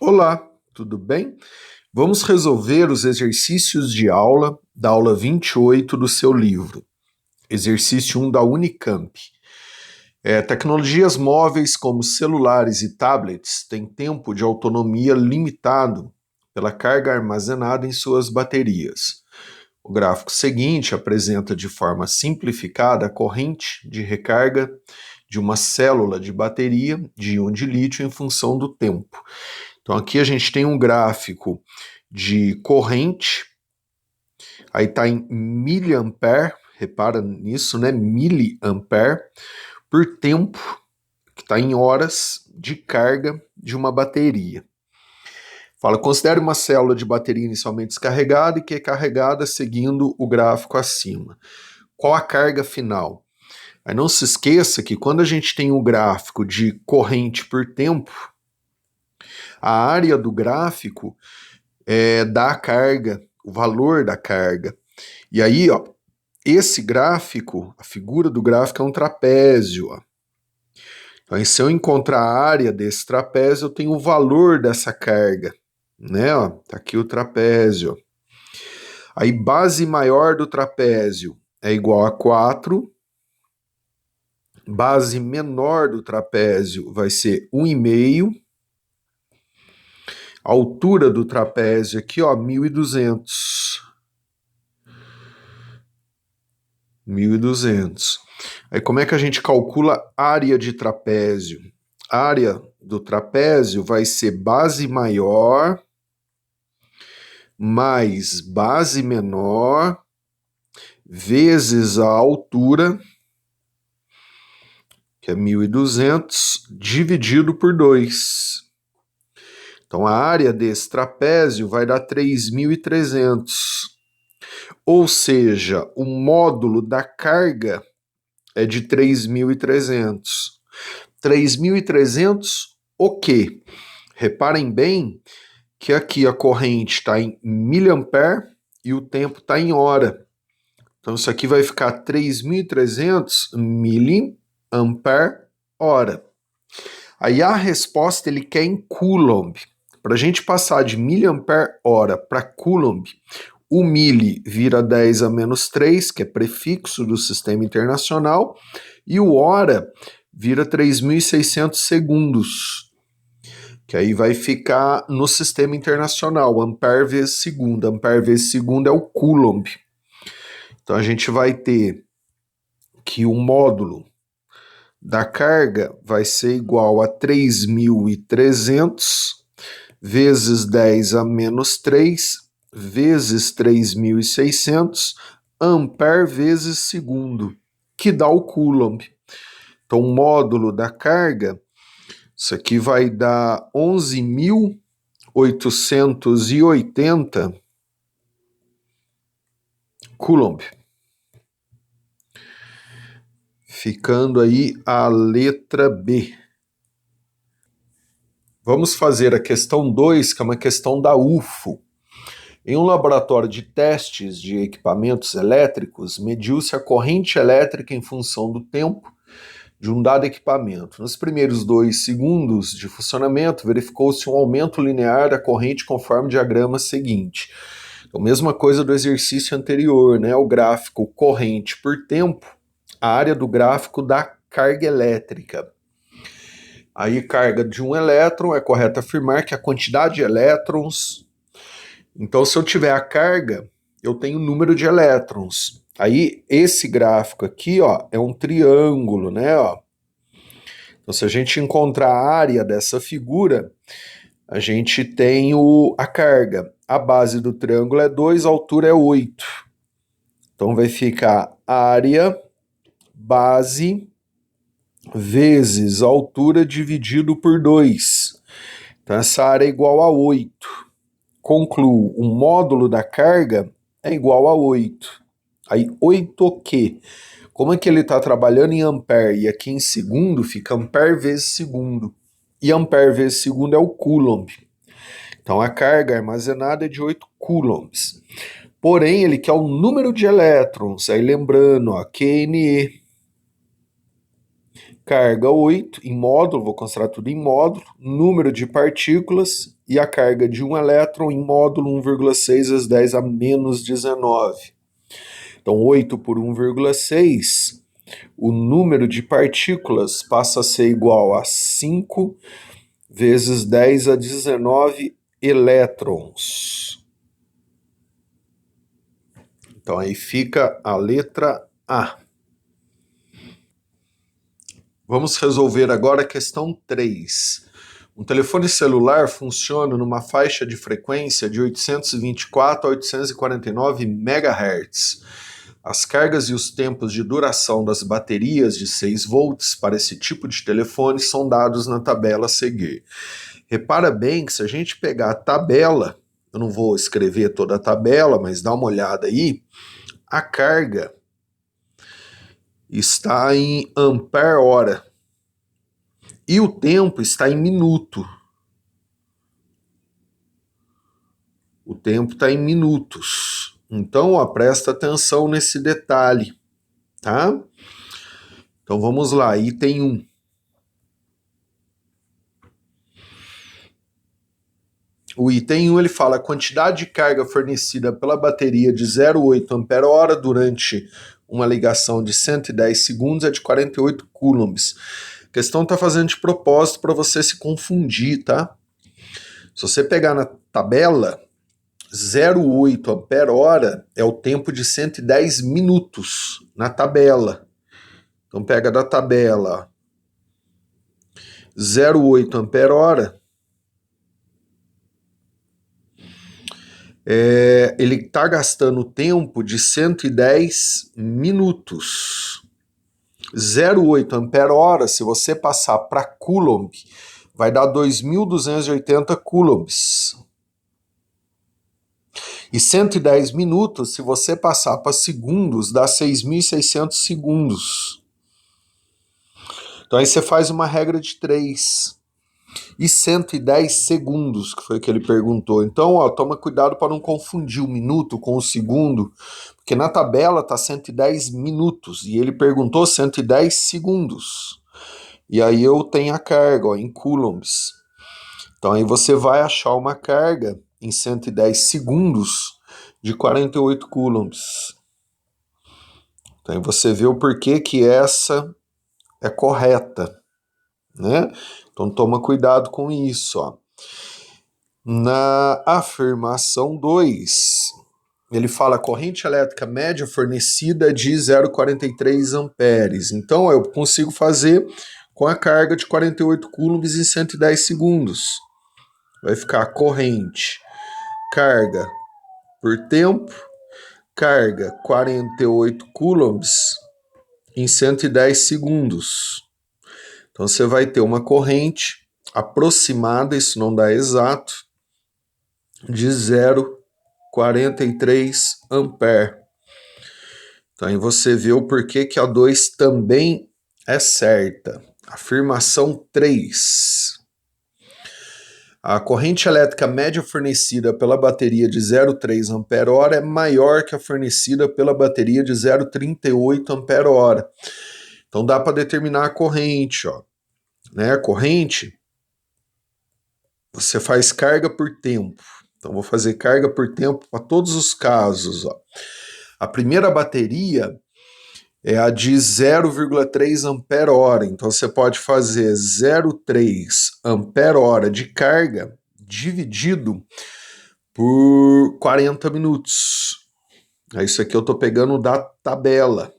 Olá, tudo bem? Vamos resolver os exercícios de aula da aula 28 do seu livro. Exercício 1 da Unicamp. Tecnologias móveis como celulares e tablets têm tempo de autonomia limitado pela carga armazenada em suas baterias. O gráfico seguinte apresenta de forma simplificada a corrente de recarga de uma célula de bateria de íon de lítio em função do tempo. Então aqui a gente tem um gráfico de corrente, aí está em miliampere, repara nisso, né? Miliampere por tempo, que está em horas de carga de uma bateria. Fala, considere uma célula de bateria inicialmente descarregada e que é carregada seguindo o gráfico acima. Qual a carga final? Aí não se esqueça que quando a gente tem um gráfico de corrente por tempo, a área do gráfico da carga, o valor da carga. E aí, ó, esse gráfico, a figura do gráfico é um trapézio. Ó. Então, se eu encontrar a área desse trapézio, eu tenho o valor dessa carga. Né? Ó, tá aqui o trapézio. Aí, base maior do trapézio é igual a 4. Base menor do trapézio vai ser 1,5. A altura do trapézio aqui, ó, 1.200. 1.200. Aí como é que a gente calcula área de trapézio? A área do trapézio vai ser base maior mais base menor vezes a altura, que é 1.200, dividido por 2. Então a área desse trapézio vai dar 3.300. Ou seja, o módulo da carga é de 3.300. 3.300 o quê? Reparem bem que aqui a corrente está em miliampere e o tempo está em hora. Então isso aqui vai ficar 3.300 miliampere hora. Aí a resposta ele quer em coulomb. Para a gente passar de miliampere hora para coulomb, o mili vira 10 a menos 3, que é prefixo do sistema internacional, e o hora vira 3.600 segundos, que aí vai ficar no sistema internacional, ampere vezes segundo. Ampere vezes segundo é o coulomb. Então a gente vai ter que o módulo da carga vai ser igual a 3.300 vezes 10 a menos 3 vezes 3.600 ampere vezes segundo, que dá o coulomb. Então, o módulo da carga, isso aqui vai dar 11.880 coulomb. Ficando aí a letra B. Vamos fazer a questão 2, que é uma questão da UFO. Em um laboratório de testes de equipamentos elétricos, mediu-se a corrente elétrica em função do tempo de um dado equipamento. Nos primeiros 2 segundos de funcionamento, verificou-se um aumento linear da corrente conforme o diagrama seguinte. Então, mesma coisa do exercício anterior, né? O gráfico corrente por tempo, a área do gráfico da carga elétrica. Aí, carga de um elétron, é correto afirmar que a quantidade de elétrons. Então, se eu tiver a carga, eu tenho o número de elétrons. Aí, esse gráfico aqui, ó, é um triângulo, né, ó. Então, se a gente encontrar a área dessa figura, a gente tem a carga. A base do triângulo é 2, a altura é 8. Então, vai ficar área, base, vezes a altura dividido por 2. Então, essa área é igual a 8. Concluo, o módulo da carga é igual a 8. Aí, 8 o quê? Como é que ele está trabalhando em ampere e aqui em segundo, fica ampere vezes segundo. E ampere vezes segundo é o coulomb. Então, a carga armazenada é de 8 coulombs. Porém, ele quer o número de elétrons. Aí, lembrando, ó, QNE. carga 8 em módulo, vou considerar tudo em módulo, número de partículas e a carga de um elétron em módulo 1,6 × 10 a menos 19. Então 8 por 1,6, o número de partículas passa a ser igual a 5 vezes 10 a 19 elétrons. Então aí fica a letra A. Vamos resolver agora a questão 3. Um telefone celular funciona numa faixa de frequência de 824 a 849 MHz. As cargas e os tempos de duração das baterias de 6 volts para esse tipo de telefone são dados na tabela a seguir. Repara bem que se a gente pegar a tabela, eu não vou escrever toda a tabela, mas dá uma olhada aí, a carga está em ampere-hora e o tempo está em minuto. O tempo está em minutos. Então, ó, presta atenção nesse detalhe, tá? Então vamos lá, item 1. O item 1 ele fala a quantidade de carga fornecida pela bateria de 0,8 ampere-hora durante uma ligação de 110 segundos é de 48 coulombs. A questão está fazendo de propósito para você se confundir, tá? Se você pegar na tabela, 0,8 ampere-hora é o tempo de 110 minutos na tabela. Então pega da tabela 0,8 ampere-hora, ele está gastando tempo de 110 minutos. 0,8 ampere-hora, se você passar para coulomb, vai dar 2.280 coulombs. E 110 minutos, se você passar para segundos, dá 6.600 segundos. Então aí você faz uma regra de 3. E 110 segundos, que foi o que ele perguntou. Então, ó, toma cuidado para não confundir o minuto com o segundo, porque na tabela tá 110 minutos e ele perguntou 110 segundos. E aí eu tenho a carga, ó, em coulombs. Então aí você vai achar uma carga em 110 segundos de 48 coulombs. Então aí você vê o porquê que essa é correta, né? Então toma cuidado com isso, ó. Na afirmação 2, ele fala a corrente elétrica média fornecida de 0,43 amperes. Então eu consigo fazer com a carga de 48 coulombs em 110 segundos. Vai ficar corrente, carga por tempo, carga 48 coulombs em 110 segundos. Então você vai ter uma corrente aproximada, isso não dá exato, de 0,43 ampere. Então aí você vê o porquê que a 2 também é certa. Afirmação 3. A corrente elétrica média fornecida pela bateria de 0,3 ampere-hora é maior que a fornecida pela bateria de 0,38 ampere-hora. Então dá para determinar a corrente, ó. Né? A corrente, você faz carga por tempo. Então vou fazer carga por tempo para todos os casos, ó. A primeira bateria é a de 0,3 ampere-hora. Então você pode fazer 0,3 ampere-hora de carga dividido por 40 minutos. Isso aqui eu estou pegando da tabela.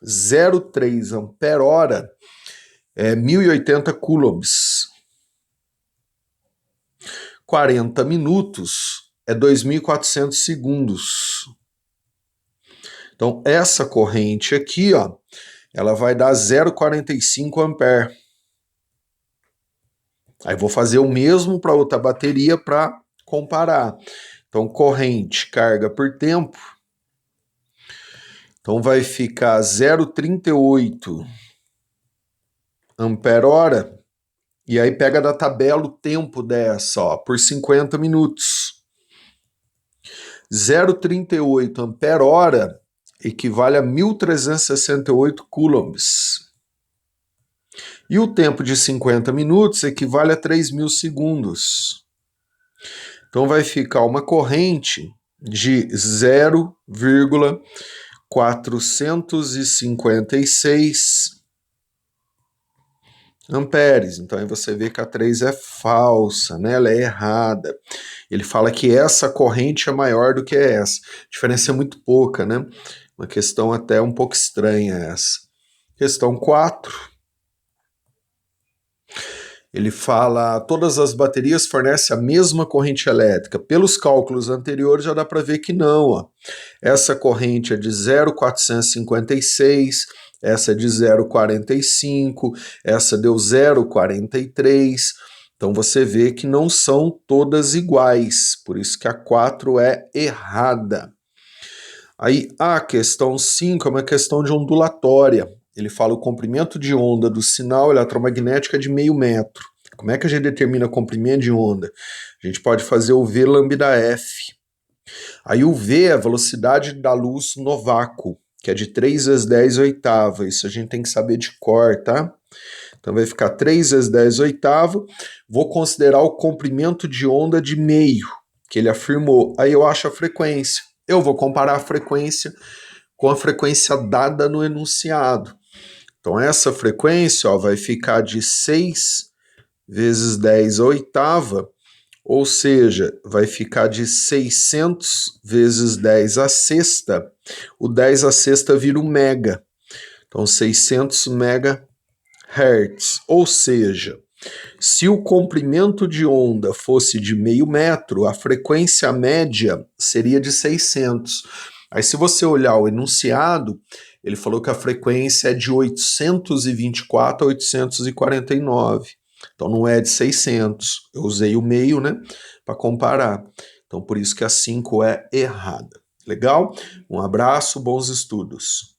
0,3 ampere-hora é 1.080 coulombs. 40 minutos é 2.400 segundos. Então, essa corrente aqui, ó, ela vai dar 0,45 ampere. Aí vou fazer o mesmo para outra bateria para comparar. Então, corrente, carga por tempo. Então, vai ficar 0,38 ampere-hora. E aí pega da tabela o tempo dessa, ó, por 50 minutos. 0,38 ampere-hora equivale a 1.368 coulombs. E o tempo de 50 minutos equivale a 3.000 segundos. Então vai ficar uma corrente de 0,456 amperes. Então aí você vê que a 3 é falsa, né? Ela é errada. Ele fala que essa corrente é maior do que essa. A diferença é muito pouca, né? Uma questão até um pouco estranha essa. Questão 4. Ele fala, todas as baterias fornecem a mesma corrente elétrica. Pelos cálculos anteriores já dá para ver que não. Ó. Essa corrente é de 0,456, essa é de 0,45, essa deu 0,43. Então você vê que não são todas iguais, por isso que a 4 é errada. Aí a questão 5 é uma questão de ondulatória. Ele fala o comprimento de onda do sinal eletromagnético é de meio metro. Como é que a gente determina comprimento de onda? A gente pode fazer o V lambda F. Aí o V é a velocidade da luz no vácuo, que é de 3 vezes 10 oitava. Isso a gente tem que saber de cor, tá? Então vai ficar 3 vezes 10 oitava. Vou considerar o comprimento de onda de meio, que ele afirmou. Aí eu acho a frequência. Eu vou comparar a frequência com a frequência dada no enunciado. Então essa frequência vai ficar de 6 vezes 10 a oitava, ou seja, vai ficar de 600 vezes 10 a sexta. O 10 a sexta vira um mega. Então 600 megahertz. Ou seja, se o comprimento de onda fosse de meio metro, a frequência média seria de 600. Aí se você olhar o enunciado, ele falou que a frequência é de 824 a 849. Então não é de 600. Eu usei o meio, né, para comparar. Então por isso que a 5 é errada. Legal? Um abraço, bons estudos.